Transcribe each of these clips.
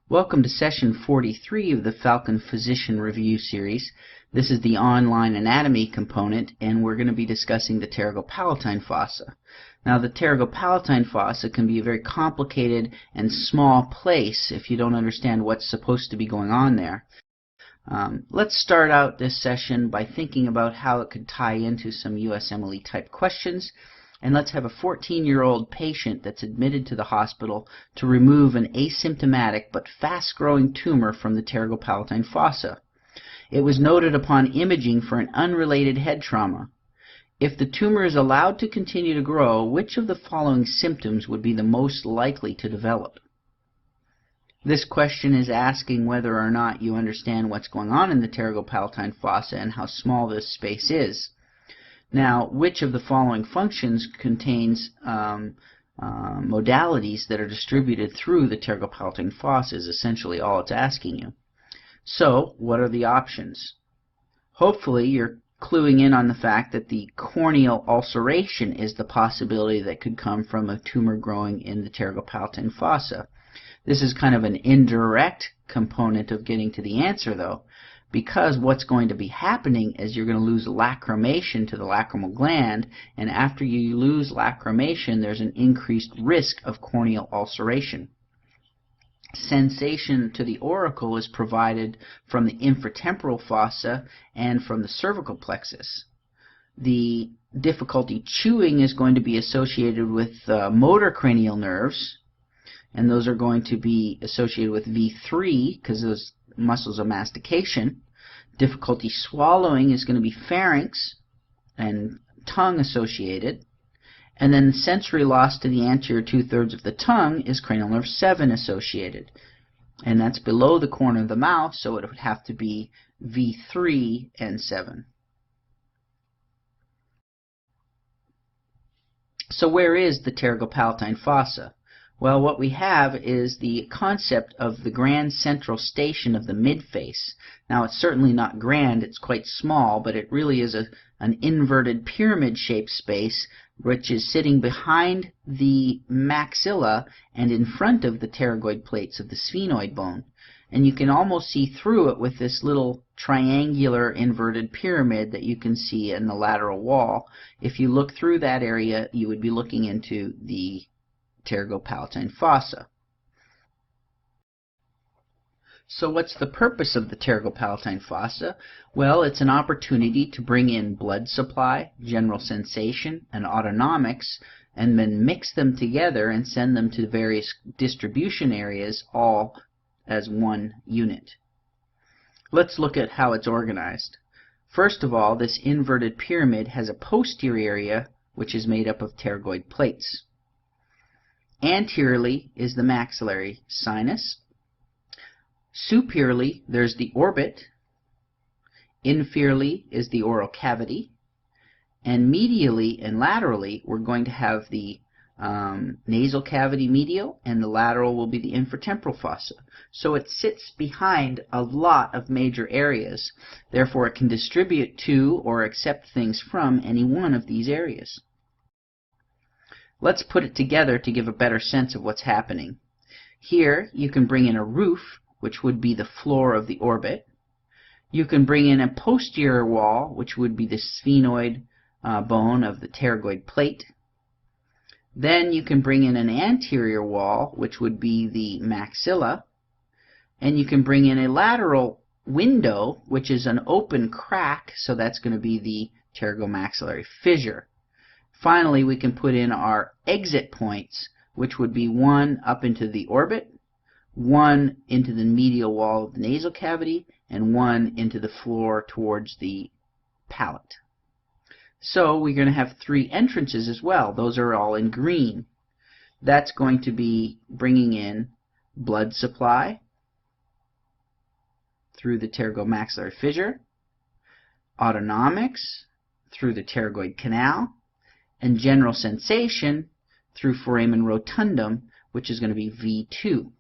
Welcome to session 43 of the Falcon Physician Review Series. This is the online anatomy component, and we're going to be discussing the Pterygopalatine fossa. Now, the Pterygopalatine fossa can be a very complicated and small place if you don't understand what's supposed to be going on there. Let's start out this session by thinking about how it could tie into some USMLE type questions. And let's have a 14-year-old patient that's admitted to the hospital to remove an asymptomatic but fast-growing tumor from the Pterygopalatine fossa. It was noted upon imaging for an unrelated head trauma. If the tumor is allowed to continue to grow, which of the following symptoms would be the most likely to develop? This question is asking whether or not you understand what's going on in the Pterygopalatine fossa and how small this space is. Now, which of the following functions contains modalities that are distributed through the Pterygopalatine fossa is essentially all it's asking you. So, what are the options? Hopefully, you're cluing in on the fact that the corneal ulceration is the possibility that could come from a tumor growing in the Pterygopalatine fossa. This is kind of an indirect component of getting to the answer, though, because what's going to be happening is you're going to lose lacrimation to the lacrimal gland, and after you lose lacrimation, there's an increased risk of corneal ulceration. Sensation to the auricle is provided from the infratemporal fossa and from the cervical plexus. The difficulty chewing is going to be associated with motor cranial nerves, and those are going to be associated with V3 because those muscles of mastication. Difficulty swallowing is going to be pharynx and tongue associated. And then sensory loss to the anterior two-thirds of the tongue is cranial nerve 7 associated. And that's below the corner of the mouth, so it would have to be V3 and 7. So where is the Pterygopalatine fossa? Well, what we have is the concept of the grand central station of the midface. Now, it's certainly not grand, it's quite small, but it really is an inverted pyramid-shaped space which is sitting behind the maxilla and in front of the pterygoid plates of the sphenoid bone. And you can almost see through it with this little triangular inverted pyramid that you can see in the lateral wall. If you look through that area, you would be looking into the Pterygopalatine fossa. So what's the purpose of the Pterygopalatine fossa? Well, it's an opportunity to bring in blood supply, general sensation, and autonomics, and then mix them together and send them to various distribution areas all as one unit. Let's look at how it's organized. First of all, this inverted pyramid has a posterior area which is made up of pterygoid plates. Anteriorly is the maxillary sinus. Superiorly, there's the orbit. Inferiorly is the oral cavity. And medially and laterally, we're going to have the nasal cavity medial, and the lateral will be the infratemporal fossa. So it sits behind a lot of major areas. Therefore, it can distribute to or accept things from any one of these areas. Let's put it together to give a better sense of what's happening. Here, you can bring in a roof, which would be the floor of the orbit. You can bring in a posterior wall, which would be the sphenoid bone of the pterygoid plate. Then you can bring in an anterior wall, which would be the maxilla. And you can bring in a lateral window, which is an open crack, so that's going to be the pterygomaxillary fissure. Finally, we can put in our exit points, which would be one up into the orbit, one into the medial wall of the nasal cavity, and one into the floor towards the palate. So we're going to have 3 entrances as well. Those are all in green. That's going to be bringing in blood supply through the pterygomaxillary fissure, autonomics through the pterygoid canal, and general sensation through foramen rotundum, which is going to be V2.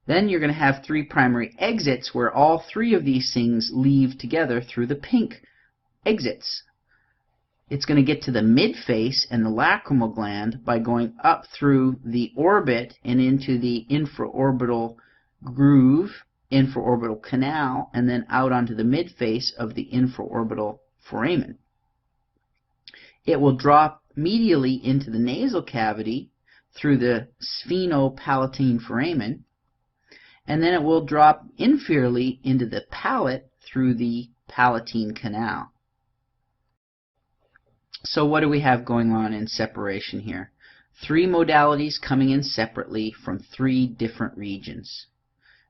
Then you're going to have 3 primary exits where all 3 of these things leave together through the pink exits. It's going to get to the midface and the lacrimal gland by going up through the orbit and into the infraorbital groove infraorbital canal and then out onto the midface of the infraorbital foramen. It will drop medially into the nasal cavity through the sphenopalatine foramen, and then it will drop inferiorly into the palate through the palatine canal. So what do we have going on in separation here? Three modalities coming in separately from three different regions.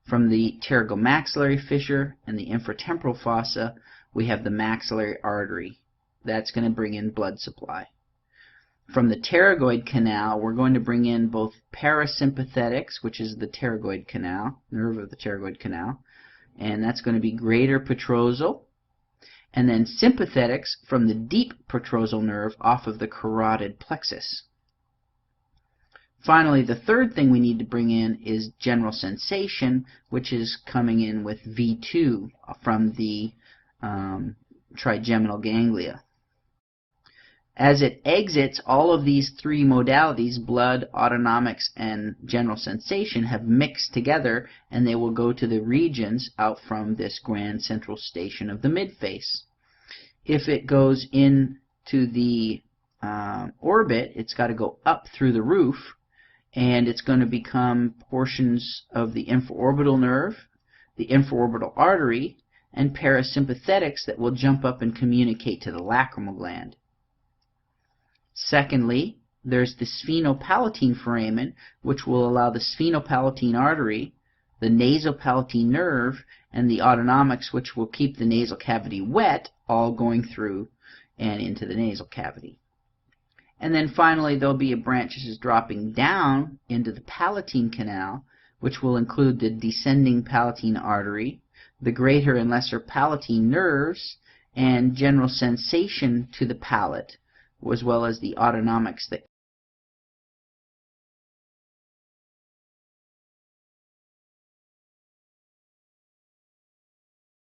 From the pterygomaxillary fissure and the infratemporal fossa, we have the maxillary artery. That's going to bring in blood supply. From the pterygoid canal, we're going to bring in both parasympathetics, which is the pterygoid canal, nerve of the pterygoid canal, and that's going to be greater petrosal, and then sympathetics from the deep petrosal nerve off of the carotid plexus. Finally, the third thing we need to bring in is general sensation, which is coming in with V2 from the trigeminal ganglia. As it exits, all of these three modalities, blood, autonomics, and general sensation, have mixed together, and they will go to the regions out from this grand central station of the midface. If it goes into the orbit, it's got to go up through the roof, and it's going to become portions of the infraorbital nerve, the infraorbital artery, and parasympathetics that will jump up and communicate to the lacrimal gland. Secondly, there's the sphenopalatine foramen, which will allow the sphenopalatine artery, the nasopalatine nerve, and the autonomics, which will keep the nasal cavity wet, all going through and into the nasal cavity. And then finally, there'll be a branch that is dropping down into the palatine canal, which will include the descending palatine artery, the greater and lesser palatine nerves, and general sensation to the palate, as well as the autonomics that